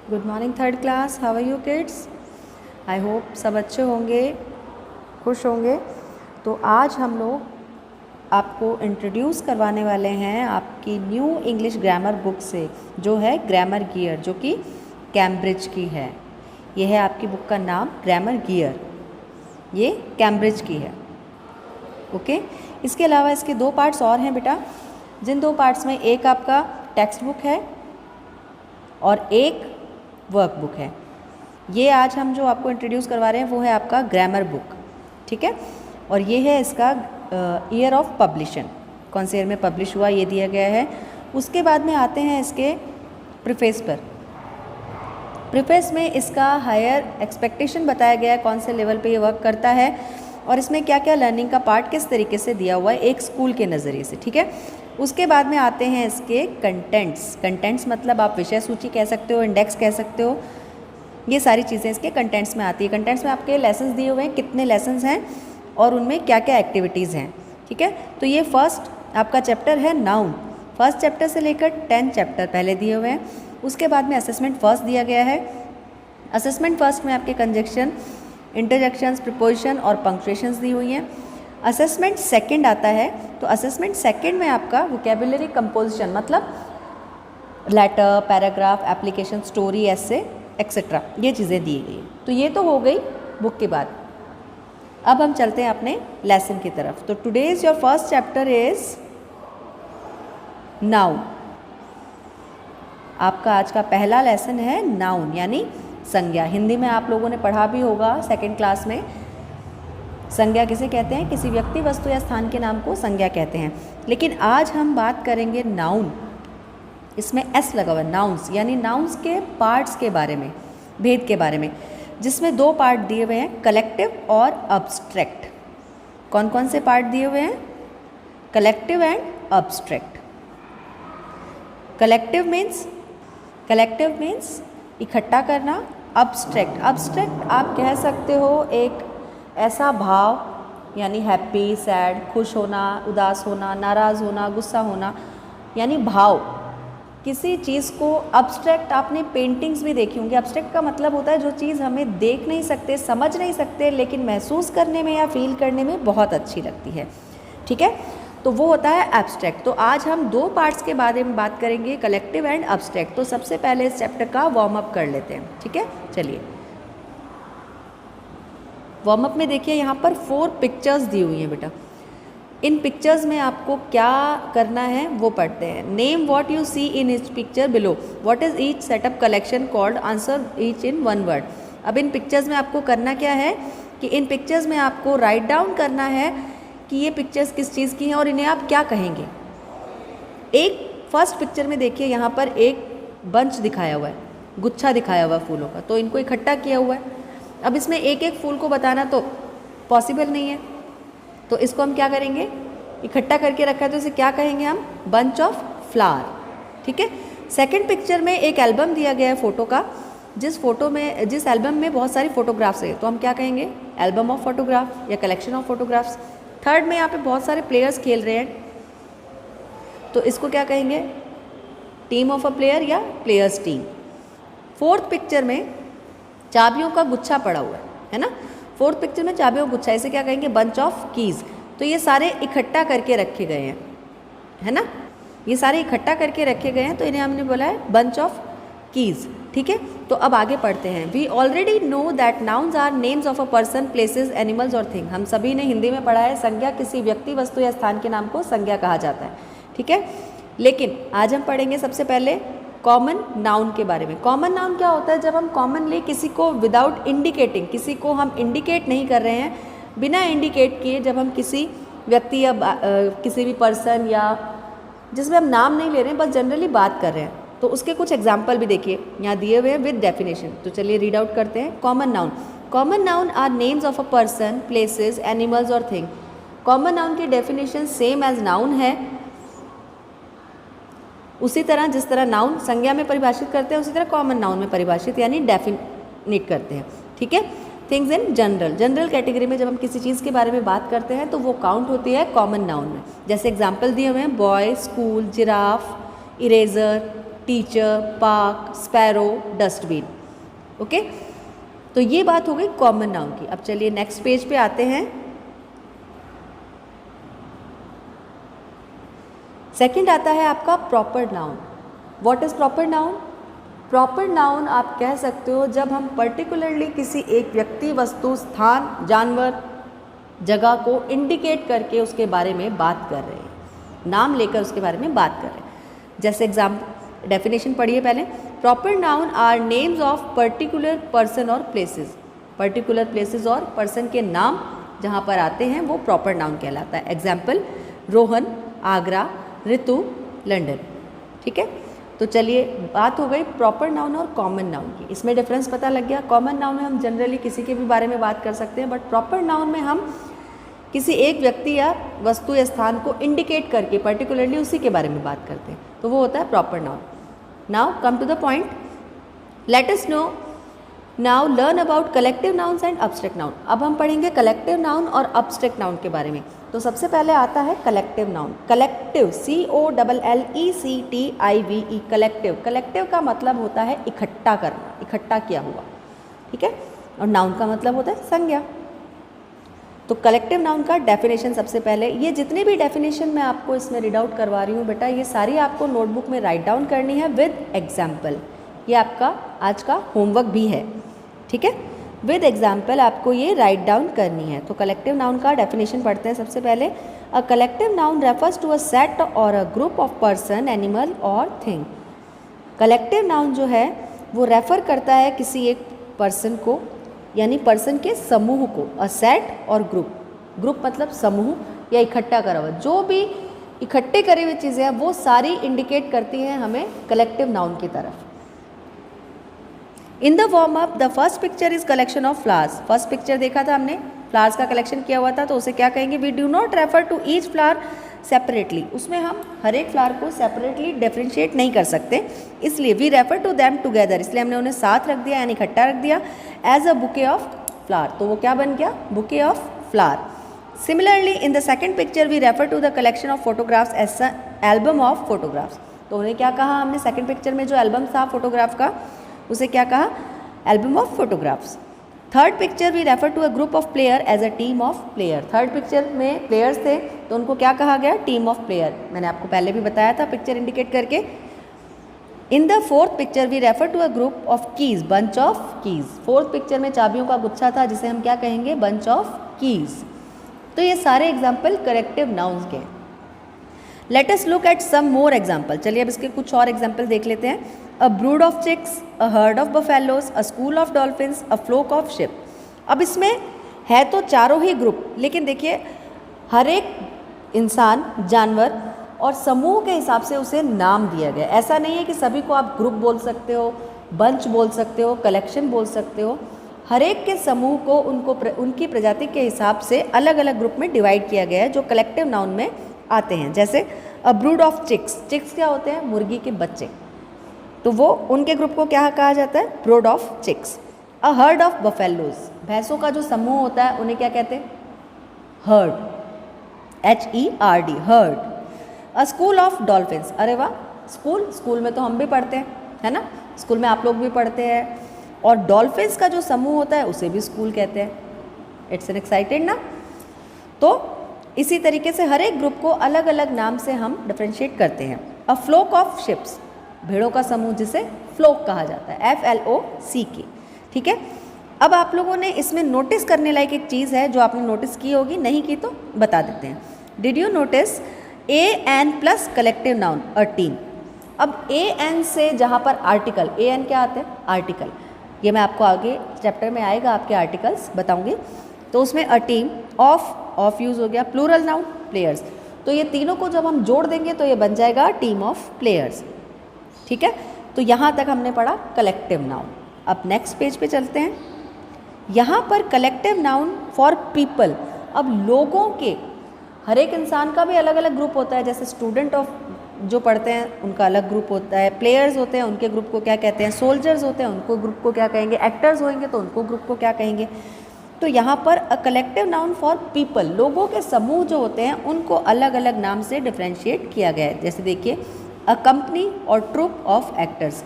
Good morning third class, how are you kids? I hope सब अच्छे होंगे, खुश होंगे। तो आज हम लोग आपको इंट्रोड्यूस करवाने वाले हैं आपकी न्यू इंग्लिश ग्रामर बुक से, जो है ग्रामर गियर, जो कि कैम्ब्रिज की है। ये है आपकी बुक का नाम ग्रामर गियर, ये कैम्ब्रिज की है। ओके, इसके अलावा इसके दो पार्ट्स और हैं बेटा, जिन दो पार्ट्स में एक आपका टेक्स्ट बुक है और एक वर्क बुक है। ये आज हम जो आपको इंट्रोड्यूस करवा रहे हैं वो है आपका ग्रामर बुक, ठीक है। और ये है इसका ईयर ऑफ पब्लिशन, कौन से ईयर में पब्लिश हुआ ये दिया गया है। उसके बाद में आते हैं इसके प्रीफेस पर। प्रीफेस में इसका हायर एक्सपेक्टेशन बताया गया है, कौन से लेवल पे ये वर्क करता है और इसमें क्या क्या लर्निंग का पार्ट किस तरीके से दिया हुआ है एक स्कूल के नज़रिए से, ठीक है। उसके बाद में आते हैं इसके कंटेंट्स। कंटेंट्स मतलब आप विषय सूची कह सकते हो, इंडेक्स कह सकते हो, ये सारी चीज़ें इसके कंटेंट्स में आती है। कंटेंट्स में आपके लेसन्स दिए हुए हैं, कितने लेसन्स हैं और उनमें क्या क्या एक्टिविटीज़ हैं, ठीक है। तो ये फर्स्ट आपका चैप्टर है नाउन। फर्स्ट चैप्टर से लेकर 10 चैप्टर पहले दिए हुए हैं। उसके बाद में असेसमेंट फर्स्ट दिया गया है। असेसमेंट फर्स्ट में आपके कंजक्शन, इंटरजेक्शंस, प्रीपोजिशन और पंक्चुएशंस दी हुई हैं। असेसमेंट सेकंड आता है, तो असेसमेंट सेकंड में आपका वोकेबुलरी कंपोजिशन मतलब लेटर, पैराग्राफ, एप्लीकेशन, स्टोरी, एसे एक्सेट्रा, ये चीज़ें दी गई। तो ये तो हो गई बुक के बाद। अब हम चलते हैं अपने लेसन की तरफ। तो today's your first chapter is noun. आपका आज का पहला लेसन है नाउन यानी संज्ञा। हिंदी में आप लोगों ने पढ़ा भी होगा सेकंड क्लास में। संज्ञा किसे कहते हैं? किसी व्यक्ति, वस्तु या स्थान के नाम को संज्ञा कहते हैं। लेकिन आज हम बात करेंगे नाउन, इसमें एस लगा हुआ, नाउन्स यानी नाउन्स के पार्ट्स के बारे में, भेद के बारे में, जिसमें दो पार्ट दिए हुए हैं, कलेक्टिव और अब्स्ट्रैक्ट। कौन कौन से पार्ट दिए हुए हैं? Collective and abstract. Collective means इकट्ठा करना। अब्स्ट्रैक्ट आप कह सकते हो एक ऐसा भाव यानी हैप्पी, सैड, खुश होना, उदास होना, नाराज़ होना, गुस्सा होना, यानी भाव किसी चीज़ को। अब्स्ट्रैक्ट आपने पेंटिंग्स भी देखी होंगी। अब्स्ट्रैक्ट का मतलब होता है जो चीज़ हमें देख नहीं सकते, समझ नहीं सकते, लेकिन महसूस करने में या फील करने में बहुत अच्छी लगती है, ठीक है। तो वो होता है एब्स्ट्रैक्ट। तो आज हम दो पार्ट्स के बारे में बात करेंगे, कलेक्टिव एंड अब्स्ट्रैक्ट। तो सबसे पहले इस चैप्टर का वार्म अप कर लेते हैं, ठीक है। चलिए वार्म अप में देखिए यहाँ पर 4 पिक्चर्स दी हुई हैं बेटा। इन पिक्चर्स में आपको क्या करना है वो पढ़ते हैं। Name what you see in each picture below, what is each setup collection called, answer each in 1 word. अब इन पिक्चर्स में आपको करना क्या है कि इन पिक्चर्स में आपको राइट डाउन करना है कि ये पिक्चर्स किस चीज़ की हैं और इन्हें आप क्या कहेंगे। एक फर्स्ट पिक्चर में देखिए यहाँ पर एक बंच दिखाया हुआ है, गुच्छा दिखाया हुआ है फूलों का, तो इनको इकट्ठा किया हुआ है। अब इसमें एक एक फूल को बताना तो पॉसिबल नहीं है, तो इसको हम क्या करेंगे, इकट्ठा करके रखा है तो इसे क्या कहेंगे हम? बंच ऑफ फ्लावर, ठीक है। सेकंड पिक्चर में एक एल्बम दिया गया है फोटो का, जिस एल्बम में बहुत सारी फोटोग्राफ्स है, तो हम क्या कहेंगे? एल्बम ऑफ फोटोग्राफ या कलेक्शन ऑफ फोटोग्राफ्स। थर्ड में यहाँ पे बहुत सारे प्लेयर्स खेल रहे हैं, तो इसको क्या कहेंगे? टीम ऑफ अ प्लेयर या प्लेयर्स टीम। फोर्थ पिक्चर में चाबियों का गुच्छा पड़ा हुआ है ना। फोर्थ पिक्चर में चाबियों का गुच्छा, इसे क्या कहेंगे? Bunch of keys. तो ये सारे इकट्ठा करके रखे गए हैं, है ना, ये सारे इकट्ठा करके रखे गए हैं, तो इन्हें हमने बोला है बंच ऑफ कीज़, ठीक है। तो अब आगे पढ़ते हैं। We already know that nouns are names of a person, places, animals और थिंग। हम सभी ने हिंदी में पढ़ा है संज्ञा किसी व्यक्ति, वस्तु या स्थान के नाम को संज्ञा कहा जाता है, ठीक है। लेकिन आज हम पढ़ेंगे सबसे पहले कॉमन नाउन के बारे में। कॉमन नाउन क्या होता है? जब हम कॉमनली किसी को विदाउट इंडिकेटिंग, किसी को हम इंडिकेट नहीं कर रहे हैं, बिना इंडिकेट किए, जब हम किसी व्यक्ति या किसी भी पर्सन या जिसमें हम नाम नहीं ले रहे हैं, बस जनरली बात कर रहे हैं, तो उसके कुछ एग्जाम्पल भी देखिए यहाँ दिए हुए हैं विद डेफिनेशन। तो चलिए रीड आउट करते हैं। Common noun are names of a person, places, animals और थिंग। कॉमन नाउन की डेफिनेशन सेम एज नाउन है। उसी तरह जिस तरह नाउन संज्ञा में परिभाषित करते हैं, उसी तरह कॉमन नाउन में परिभाषित यानी डेफिनेट करते हैं, ठीक है। थिंग्स इन जनरल कैटेगरी में जब हम किसी चीज़ के बारे में बात करते हैं तो वो काउंट होती है कॉमन नाउन में। जैसे एग्जाम्पल दिए हुए हैं, boy, school, giraffe, eraser, teacher, park, sparrow, dustbin. Okay, तो ये बात हो गई कॉमन नाउन की। अब चलिए नेक्स्ट पेज पे आते हैं। सेकंड आता है आपका proper noun. What is proper noun? Proper noun आप कह सकते हो जब हम पर्टिकुलरली किसी एक व्यक्ति, वस्तु, स्थान, जानवर, जगह को इंडिकेट करके उसके बारे में बात कर रहे हैं, नाम लेकर उसके बारे में बात कर रहे हैं। जैसे एग्जाम्पल, डेफिनेशन पढ़िए पहले। Proper noun are names of particular person और प्लेसेस। पर्टिकुलर प्लेसेस और पर्सन के नाम जहाँ पर आते हैं वो प्रॉपर नाउन कहलाता है। एग्जाम्पल, रोहन, आगरा, ऋतु, लंदन। ठीक है, तो चलिए बात हो गई प्रॉपर नाउन और कॉमन नाउन की। इसमें डिफरेंस पता लग गया। कॉमन नाउन में हम जनरली किसी के भी बारे में बात कर सकते हैं, बट प्रॉपर नाउन में हम किसी एक व्यक्ति या वस्तु या स्थान को इंडिकेट करके पर्टिकुलरली उसी के बारे में बात करते हैं, तो वो होता है proper noun. Now come to the point, let us know now learn about collective nouns and abstract noun. अब हम पढ़ेंगे कलेक्टिव नाउन और अब्स्ट्रैक्ट नाउन के बारे में। तो सबसे पहले आता है collective noun. Collective, COLLECTIVE, collective. Collective का मतलब होता है इकट्ठा करना, इकट्ठा किया हुआ। ठीक है, और नाउन का मतलब होता है संज्ञा। तो कलेक्टिव नाउन का डेफिनेशन सबसे पहले, ये जितनी भी डेफिनेशन मैं आपको इसमें रीड आउट करवा रही हूँ बेटा, ये सारी आपको नोटबुक में राइट डाउन करनी है विद एग्जाम्पल। ये आपका आज का होमवर्क भी है। ठीक है, विद एग्जाम्पल आपको ये राइट डाउन करनी है। तो कलेक्टिव नाउन का डेफिनेशन पढ़ते हैं सबसे पहले। A collective noun refers to a set or a group of person, animal और थिंग। कलेक्टिव नाउन जो है वो रेफर करता है किसी एक पर्सन को, यानी पर्सन के समूह को। अ सेट और ग्रुप, ग्रुप मतलब समूह या इकट्ठा करा हुआ, जो भी इकट्ठे करे हुए चीज़ें हैं वो सारी इंडिकेट करती हैं हमें कलेक्टिव नाउन की तरफ। In the warm up the first picture is collection of flowers. First picture देखा था हमने, फ्लावर्स का कलेक्शन किया हुआ था, तो उसे क्या कहेंगे? We do not refer to each flower separately. उसमें हम हर एक फ्लावर को सेपरेटली डिफ्रेंशिएट नहीं कर सकते, इसलिए we refer to them together, इसलिए हमने उन्हें साथ रख दिया यानी इकट्ठा रख दिया। As a bouquet of flower, तो वो क्या बन गया? Bouquet of flower. Similarly in the second picture we refer to the collection of photographs as an album of photographs. तो उन्हें क्या कहा हमने? सेकेंड पिक्चर में जो एल्बम था फोटोग्राफ का, उसे क्या कहा? Album of photographs. Third picture we refer to a group of player as a team of player. थर्ड पिक्चर में प्लेयर्स थे तो उनको क्या कहा गया? Team of player. मैंने आपको पहले भी बताया था पिक्चर इंडिकेट करके। In the fourth picture we refer to a group of keys, bunch of keys. फोर्थ पिक्चर में चाबियों का गुच्छा था जिसे हम क्या कहेंगे? Bunch of keys. तो ये सारे एग्जाम्पल करेक्टिव नाउन्स के हैं। Let us look at some more example. चलिए अब इसके कुछ और एग्जाम्पल देख लेते हैं। A brood of chicks, a herd of buffaloes, a school of dolphins, a flock of sheep. अब इसमें है तो चारों ही ग्रुप, लेकिन देखिए हर एक इंसान, जानवर और समूह के हिसाब से उसे नाम दिया गया। ऐसा नहीं है कि सभी को आप ग्रुप बोल सकते हो, बंच बोल सकते हो, कलेक्शन बोल सकते हो। हर एक के समूह को उनकी प्रजाति के हिसाब से अलग अलग ग्रुप में डिवाइड किया गया है जो कलेक्टिव नाउन में आते हैं। जैसे अ ब्रूड ऑफ चिक्स, चिक्स क्या होते हैं? मुर्गी के बच्चे, तो वो उनके ग्रुप को क्या कहा जाता है? Brood of chicks. A herd of buffaloes, भैंसों का जो समूह होता है उन्हें क्या कहते हैं? Heard, HERD, heard. A school of dolphins, अरे वाह, स्कूल में तो हम भी पढ़ते हैं, है ना? स्कूल में आप लोग भी पढ़ते हैं। और डॉल्फिन्स का जो समूह होता है उसे भी स्कूल कहते हैं। इट्स एन एक्साइटेड ना? तो इसी तरीके से हर एक ग्रुप को अलग अलग नाम से हम डिफ्रेंशिएट करते हैं। अ फ्लोक ऑफ शिप्स, भेड़ों का समूह जिसे फ्लोक कहा जाता है, FLOCK। ठीक है, अब आप लोगों ने इसमें नोटिस करने लायक एक चीज़ है जो आपने नोटिस की होगी, नहीं की तो बता देते हैं। Did you notice AN plus collective noun a team. अब AN से जहाँ पर आर्टिकल, AN क्या आते हैं? आर्टिकल। ये मैं आपको आगे चैप्टर में आएगा, आपके आर्टिकल्स बताऊंगी। तो उसमें अ टीम, ऑफ यूज़ हो गया, प्लूरल नाउन, प्लेयर्स। तो ये तीनों को जब हम जोड़ देंगे तो ये बन जाएगा टीम ऑफ प्लेयर्स। ठीक है, तो यहाँ तक हमने पढ़ा कलेक्टिव नाउन। अब नेक्स्ट पेज पे चलते हैं। यहाँ पर कलेक्टिव नाउन फॉर पीपल, अब लोगों के, हर एक इंसान का भी अलग अलग ग्रुप होता है। जैसे स्टूडेंट ऑफ जो पढ़ते हैं उनका अलग ग्रुप होता है, प्लेयर्स होते हैं उनके ग्रुप को क्या कहते हैं, सोल्जर्स होते हैं उनको ग्रुप को क्या कहेंगे, एक्टर्स होंगे तो उनको ग्रुप को क्या कहेंगे। तो यहाँ पर अ कलेक्टिव नाउन फॉर पीपल, लोगों के समूह जो होते हैं उनको अलग अलग नाम से डिफ्रेंशिएट किया गया है। जैसे देखिए अ कंपनी और ट्रुप ऑफ एक्टर्स।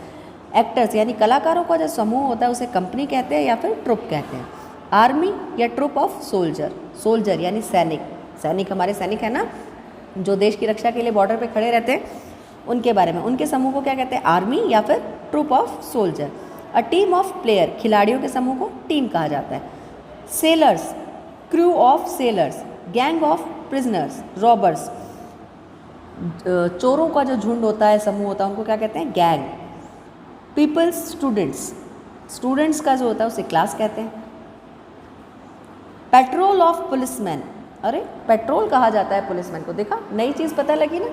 एक्टर्स यानी कलाकारों का जो समूह होता है उसे कंपनी कहते हैं या फिर ट्रुप कहते हैं। आर्मी या ट्रुप ऑफ सोल्जर, सोल्जर यानी सैनिक, सैनिक हमारे सैनिक है ना जो देश की रक्षा के लिए बॉर्डर पे खड़े रहते हैं, उनके बारे में, उनके समूह को क्या कहते हैं, आर्मी या फिर troop of soldier. A team of player, खिलाड़ियों के समूह को टीम कहा जाता है। Sailors, crew of sailors. Gang of prisoners, robbers, चोरों का जो झुंड होता है, समूह होता है, उनको क्या कहते हैं, गैंग। पीपल्स, स्टूडेंट्स, स्टूडेंट्स का जो होता है उसे क्लास कहते हैं। पेट्रोल ऑफ पुलिसमैन, अरे पेट्रोल कहा जाता है पुलिसमैन को, देखा नई चीज़ पता लगी ना।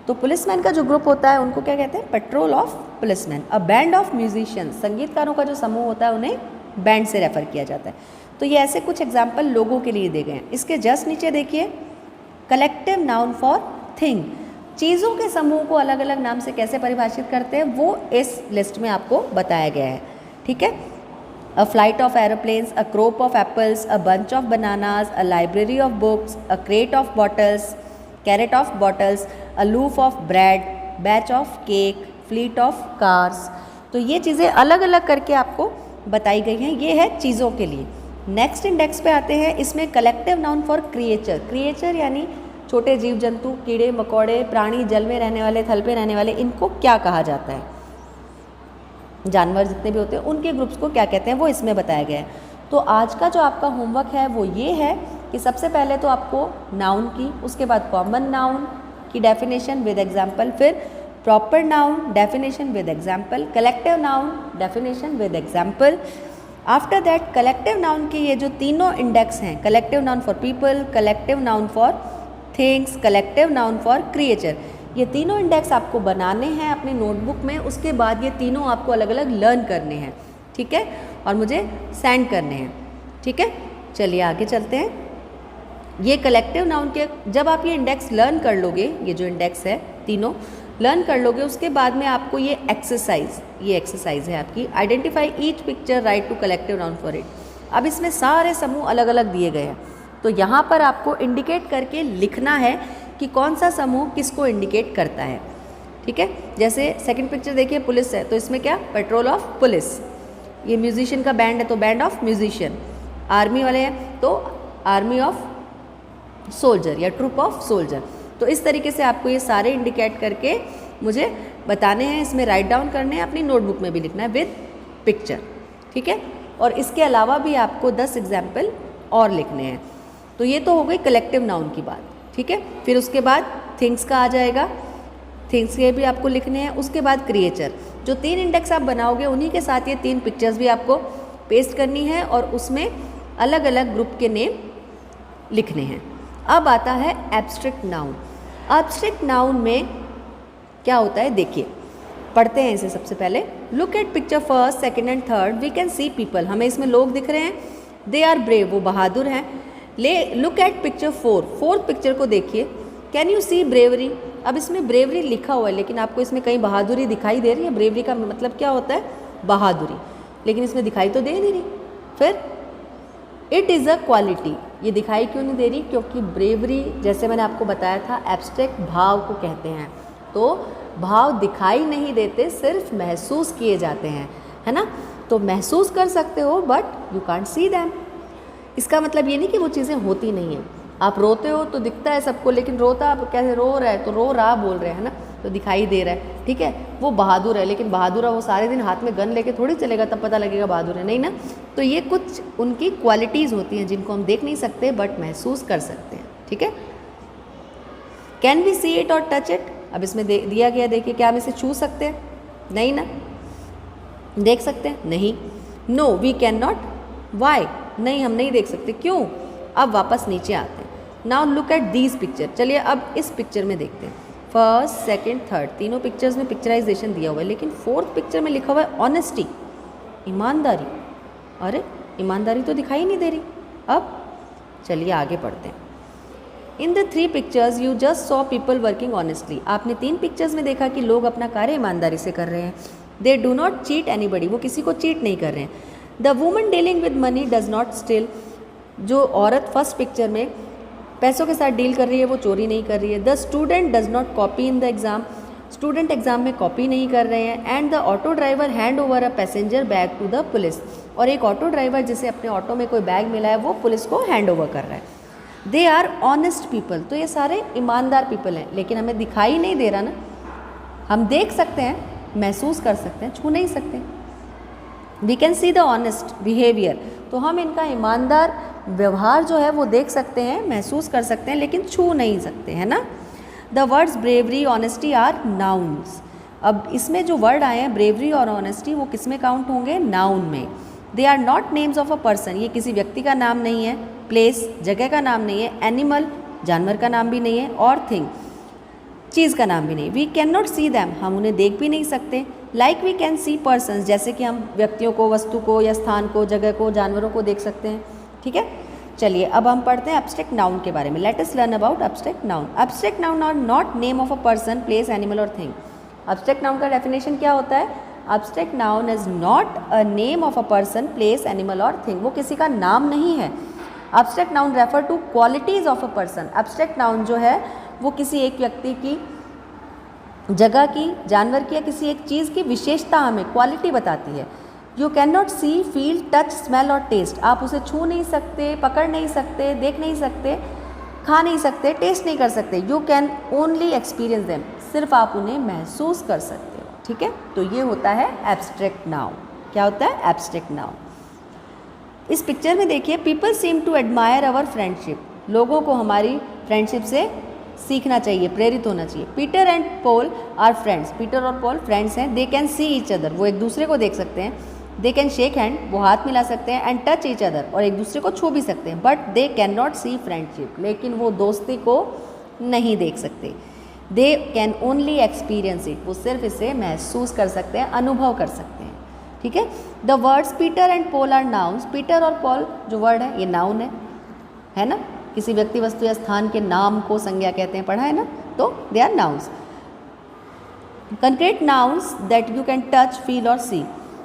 तो पुलिसमैन का जो ग्रुप होता है उनको क्या कहते हैं, patrol of policeman. A band of musicians, संगीतकारों का जो समूह होता है उन्हें बैंड से रेफर किया जाता है। तो ये ऐसे कुछ एग्जाम्पल लोगों के लिए दे गए हैं। इसके जस्ट नीचे देखिए, कलेक्टिव नाउन फॉर थिंग, चीज़ों के समूह को अलग अलग नाम से कैसे परिभाषित करते हैं वो इस लिस्ट में आपको बताया गया है, ठीक है। A flight of aeroplanes, a crop of apples, a bunch of bananas, a library of books, a crate of bottles, crate of bottles, a loaf of bread, batch of cake, fleet of cars. तो ये चीज़ें अलग अलग करके आपको बताई गई हैं, ये है चीज़ों के लिए। नेक्स्ट इंडेक्स पे आते हैं, इसमें collective noun for creature, creature यानी छोटे जीव जंतु, कीड़े मकोड़े, प्राणी, जल में रहने वाले, थल पे रहने वाले, इनको क्या कहा जाता है, जानवर जितने भी होते हैं उनके ग्रुप्स को क्या कहते हैं वो इसमें बताया गया है। तो आज का जो आपका होमवर्क है वो ये है कि सबसे पहले तो आपको नाउन की, उसके बाद कॉमन नाउन की डेफिनेशन विद एग्जाम्पल, फिर proper noun definition with example, collective noun definition with example. After that collective noun के ये जो तीनों इंडेक्स हैं, collective noun for people, collective noun for things, collective noun for creature, ये तीनों index आपको बनाने हैं अपनी नोटबुक में। उसके बाद ये तीनों आपको अलग अलग लर्न करने हैं, ठीक है, और मुझे सेंड करने हैं, ठीक है। चलिए आगे चलते हैं। ये कलेक्टिव नाउन के जब आप ये इंडेक्स लर्न कर लोगे, ये जो इंडेक्स है तीनों लर्न कर लोगे, उसके बाद में आपको ये एक्सरसाइज है आपकी, identify each picture, write to collective noun for it. अब इसमें सारे समूह अलग अलग दिए गए हैं, तो यहाँ पर आपको इंडिकेट करके लिखना है कि कौन सा समूह किसको इंडिकेट करता है, ठीक है। जैसे सेकंड पिक्चर देखिए, पुलिस है तो इसमें क्या, पेट्रोल ऑफ पुलिस। ये म्यूजिशियन का बैंड है तो बैंड ऑफ म्यूजिशियन। आर्मी वाले हैं तो आर्मी ऑफ सोल्जर या ट्रुप ऑफ सोल्जर। तो इस तरीके से आपको ये सारे इंडिकेट करके मुझे बताने हैं, इसमें राइट डाउन करने हैं, अपनी नोटबुक में भी लिखना है विद पिक्चर, ठीक है। और इसके अलावा भी आपको 10 एग्जाम्पल और लिखने हैं। तो ये तो हो गई कलेक्टिव नाउन की बात, ठीक है। फिर उसके बाद थिंग्स का आ जाएगा, थिंग्स के भी आपको लिखने हैं। उसके बाद क्रिएचर, जो 3 इंडेक्स आप बनाओगे उन्हीं के साथ ये 3 पिक्चर्स भी आपको पेस्ट करनी है और उसमें अलग अलग ग्रुप के नेम लिखने हैं। अब आता है एब्स्ट्रैक्ट नाउन। एब्स्ट्रैक्ट नाउन में क्या होता है देखिए, पढ़ते हैं इसे सबसे पहले। Look at picture first, second and third, we can see people, हमें इसमें लोग दिख रहे हैं। दे आर ब्रेव, वो बहादुर हैं। Look at picture fourth picture को देखिए, कैन यू सी ब्रेवरी। अब इसमें ब्रेवरी लिखा हुआ है लेकिन आपको इसमें कहीं बहादुरी दिखाई दे रही है। ब्रेवरी का मतलब क्या होता है, बहादुरी, लेकिन इसमें दिखाई तो दे नहीं रही। फिर इट इज़ अ क्वालिटी, ये दिखाई क्यों नहीं दे रही, क्योंकि ब्रेवरी जैसे मैंने आपको बताया था एब्स्ट्रैक्ट भाव को कहते हैं, तो भाव दिखाई नहीं देते, सिर्फ महसूस किए जाते हैं, है ना। तो महसूस कर सकते हो but you can't see them. इसका मतलब ये नहीं कि वो चीज़ें होती नहीं हैं। आप रोते हो तो दिखता है सबको, लेकिन रोता आप कैसे, रो रहा है तो रो रहा बोल रहे हैं ना, तो दिखाई दे रहा है, ठीक है। वो बहादुर है, लेकिन बहादुर है वो सारे दिन हाथ में गन लेके थोड़ी चलेगा, तब पता लगेगा बहादुर है, नहीं ना। तो ये कुछ उनकी क्वालिटीज़ होती हैं जिनको हम देख नहीं सकते बट महसूस कर सकते हैं, ठीक है। कैन वी सी इट और टच इट, अब इसमें दिया गया देखिए, क्या हम इसे छू सकते हैं, नहीं ना। देख सकते हैं, नहीं। No we can not, why, नहीं हम नहीं देख सकते, क्यों। अब वापस नीचे आते हैं। Now look at these picture, चलिए अब इस पिक्चर में देखते हैं। फर्स्ट, सेकंड, थर्ड, तीनों पिक्चर्स में पिक्चराइजेशन दिया हुआ है, लेकिन फोर्थ पिक्चर में लिखा हुआ है ऑनेस्टी, ईमानदारी। अरे ईमानदारी तो दिखाई नहीं दे रही। अब चलिए आगे पढ़ते हैं। In the 3 pictures you just saw people working honestly, आपने 3 पिक्चर्स में देखा कि लोग अपना कार्य ईमानदारी से कर रहे हैं। They do not cheat anybody, वो किसी को चीट नहीं कर रहे हैं। The woman dealing with money does not steel, जो औरत फर्स्ट पिक्चर में पैसों के साथ डील कर रही है वो चोरी नहीं कर रही है। The student does not copy in the exam, student exam में कॉपी नहीं कर रहे हैं, and the auto driver hand over a passenger bag to the police, और एक ऑटो ड्राइवर जिसे अपने ऑटो में कोई बैग मिला है वो पुलिस को हैंड ओवर कर रहा है। दे आर ऑनेस्ट पीपल, तो ये सारे ईमानदार पीपल हैं, लेकिन हमें दिखाई नहीं दे रहा ना, हम देख सकते हैं, महसूस कर सकते हैं, छू नहीं सकते। We can see the honest behaviour, तो हम इनका ईमानदार व्यवहार जो है वो देख सकते हैं, महसूस कर सकते हैं, लेकिन छू नहीं सकते, है ना। The words bravery honesty are nouns, अब इसमें जो वर्ड आए हैं ब्रेवरी और ऑनेस्टी वो किस में काउंट होंगे, नाउन में। They are not names of a person, ये किसी व्यक्ति का नाम नहीं है, प्लेस जगह का नाम नहीं है, एनिमल जानवर का नाम भी नहीं है, और थिंग चीज़ का नाम भी नहीं। We can not see them, हम उन्हें देख भी नहीं सकते। Like we can see persons, जैसे कि हम व्यक्तियों को, वस्तु को या स्थान को, जगह को, जानवरों को देख सकते हैं, ठीक है। चलिए अब हम पढ़ते हैं एब्स्ट्रैक्ट नाउन के बारे में। Let us learn about abstract noun. Abstract noun are not name of a person, place, animal और थिंग। एब्स्ट्रैक्ट नाउन का डेफिनेशन क्या होता है, abstract noun is not a name of a person, place, animal और thing, वो किसी का नाम नहीं है। Abstract noun refer to qualities of a person, abstract noun जो है वो किसी एक व्यक्ति की, जगह की, जानवर की या किसी एक चीज़ की विशेषता, हमें क्वालिटी बताती है। You can not see, feel, touch, smell और टेस्ट, आप उसे छू नहीं सकते, पकड़ नहीं सकते, देख नहीं सकते, खा नहीं सकते, टेस्ट नहीं कर सकते। You can only experience them, सिर्फ आप उन्हें महसूस कर सकते हो, ठीक है। तो ये होता है एब्स्ट्रैक्ट नाउन। क्या होता है, एब्स्ट्रैक्ट नाउन। इस पिक्चर में देखिए, people seem to admire our friendship, लोगों को हमारी फ्रेंडशिप से सीखना चाहिए, प्रेरित होना चाहिए। Peter and Paul are friends, Peter और पॉल फ्रेंड्स हैं। They can see each other, वो एक दूसरे को देख सकते हैं। दे कैन शेक हैंड, वो हाथ मिला सकते हैं। एंड टच ईच अदर, और एक दूसरे को छू भी सकते हैं। But they can not see friendship, लेकिन वो दोस्ती को नहीं देख सकते। They can only experience it, वो सिर्फ इसे महसूस कर सकते हैं, अनुभव कर सकते हैं, ठीक है। The words Peter and Paul are nouns, Peter और पॉल जो वर्ड है ये नाउन है ना, किसी व्यक्ति, वस्तु या स्थान के नाम को संज्ञा कहते हैं, पढ़ा है ना, तो they are nouns. Concrete nouns that you can touch, feel और सी,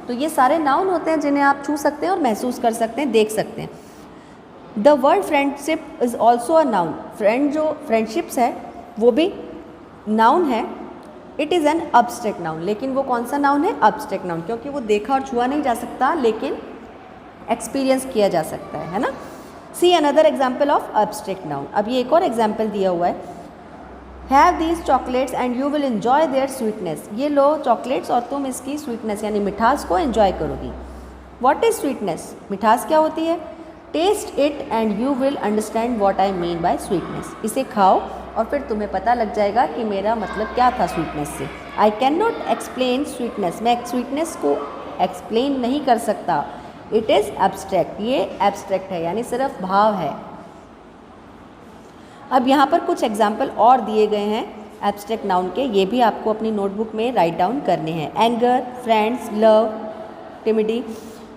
तो ये सारे नाउन होते हैं जिन्हें आप छू सकते हैं और महसूस कर सकते हैं, देख सकते हैं। The word friendship is also a noun, friend जो फ्रेंडशिप्स है वो भी नाउन है। It is an abstract noun, लेकिन वो कौन सा नाउन है, एब्स्ट्रैक्ट नाउन, क्योंकि वो देखा और छुआ नहीं जा सकता, लेकिन एक्सपीरियंस किया जा सकता है ना। See another example of abstract noun, अब ये एक और एग्जाम्पल दिया हुआ है। Have these chocolates and you will enjoy there sweetness, ये लो चॉकलेट्स और तुम इसकी स्वीटनेस यानी मिठास को एंजॉय करोगी। व्हाट इज स्वीटनेस, मिठास क्या होती है। Taste it and you will understand what I mean by sweetness, इसे खाओ और फिर तुम्हें पता लग जाएगा कि मेरा मतलब क्या था स्वीटनेस से। I can not explain sweetness, मैं स्वीटनेस को एक्सप्लेन नहीं कर सकता। इट इज़ एब्स्ट्रैक्ट, ये एब्स्ट्रैक्ट है यानी सिर्फ भाव है। अब यहाँ पर कुछ एग्जाम्पल और दिए गए हैं एब्स्ट्रैक्ट नाउन के, ये भी आपको अपनी नोटबुक में राइट डाउन करने हैं। Anger, friends, love, timidity,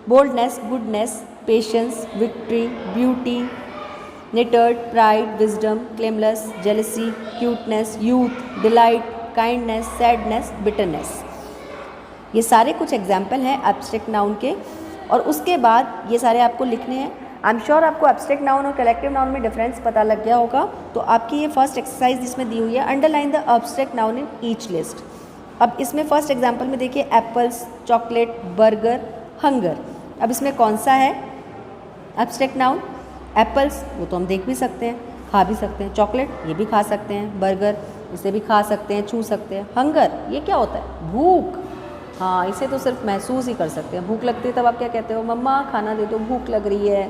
boldness, goodness, patience, victory, beauty, hatred, pride, wisdom, calmness, jealousy, cuteness, youth, delight, kindness, sadness, bitterness. ये सारे कुछ एग्जाम्पल हैं एब्स्ट्रैक्ट नाउन के, और उसके बाद ये सारे आपको लिखने हैं। आई एम श्योर आपको एब्स्ट्रैक्ट नाउन और कलेक्टिव नाउन में डिफरेंस पता लग गया होगा। तो आपकी ये फर्स्ट एक्सरसाइज जिसमें दी हुई है, underline the abstract noun in each list. अब इसमें फर्स्ट एग्जाम्पल में देखिए, एप्पल्स, चॉकलेट, बर्गर, हंगर। अब इसमें कौन सा है एब्स्ट्रैक्ट नाउन। एप्पल्स वो तो हम देख भी सकते हैं, खा भी सकते हैं। चॉकलेट ये भी खा सकते हैं। बर्गर इसे भी खा सकते हैं, छू सकते हैं। हंगर ये क्या होता है, भूख, हाँ इसे तो सिर्फ महसूस ही कर सकते हैं। भूख लगती है तब आप क्या कहते हो, मम्मा खाना दे दो, भूख लग रही है।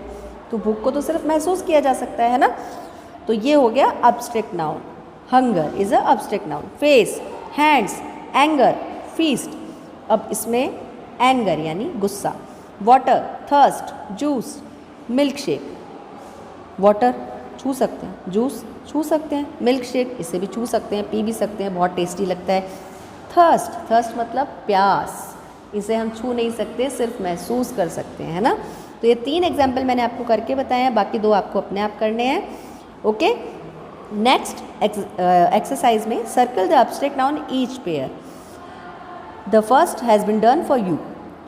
तो भूख को तो सिर्फ महसूस किया जा सकता है ना। तो ये हो गया abstract noun, hunger is a abstract noun. Face, hands, anger, feast. अब इसमें एंगर यानी गुस्सा। Water, thirst, juice, milkshake. Water छू सकते हैं, जूस छू सकते हैं, मिल्क शेक इसे भी छू सकते हैं, पी भी सकते हैं, बहुत टेस्टी लगता है। थर्स्ट, थर्स्ट मतलब प्यास, इसे हम छू नहीं सकते, सिर्फ महसूस कर सकते हैं, है ना। तो ये 3 एग्जाम्पल मैंने आपको करके बताए हैं, बाकी 2 आपको अपने आप करने हैं। ओके, नेक्स्ट एक्सरसाइज में circle the abstract noun each pair. The first has been done for you,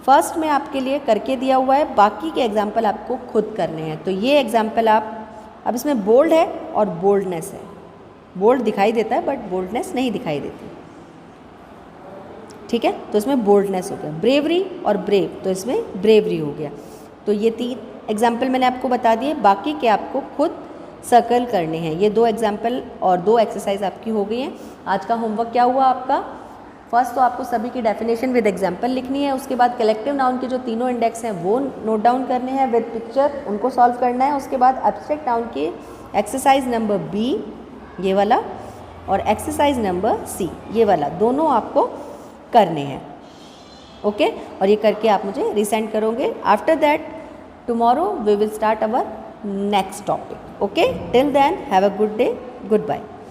first में आपके लिए करके दिया हुआ है, बाकी के एग्जाम्पल आपको खुद करने हैं। तो ये एग्जाम्पल आप, अब इसमें बोल्ड है और बोल्डनेस है। बोल्ड दिखाई देता है बट बोल्डनेस नहीं दिखाई देती। ठीक है, तो इसमें बोल्डनेस हो गया। ब्रेवरी और ब्रेव, तो इसमें ब्रेवरी हो गया। तो ये 3 एग्जाम्पल मैंने आपको बता दिए, बाकी के आपको खुद सर्कल करने हैं। ये 2 एग्जाम्पल और 2 एक्सरसाइज आपकी हो गई हैं। आज का होमवर्क क्या हुआ आपका? फर्स्ट तो आपको सभी की डेफिनेशन विद एग्जाम्पल लिखनी है, उसके बाद कलेक्टिव नाउन के जो तीनों इंडेक्स हैं वो नोट डाउन करने हैं विद पिक्चर, उनको सॉल्व करना है। उसके बाद एब्स्ट्रैक्ट नाउन के एक्सरसाइज नंबर बी ये वाला और एक्सरसाइज नंबर सी ये वाला, दोनों आपको करने हैं। ओके, और ये करके आप मुझे रिसेंड करोगे। After that tomorrow we will start our next topic. Okay, till then have a good day, good bye.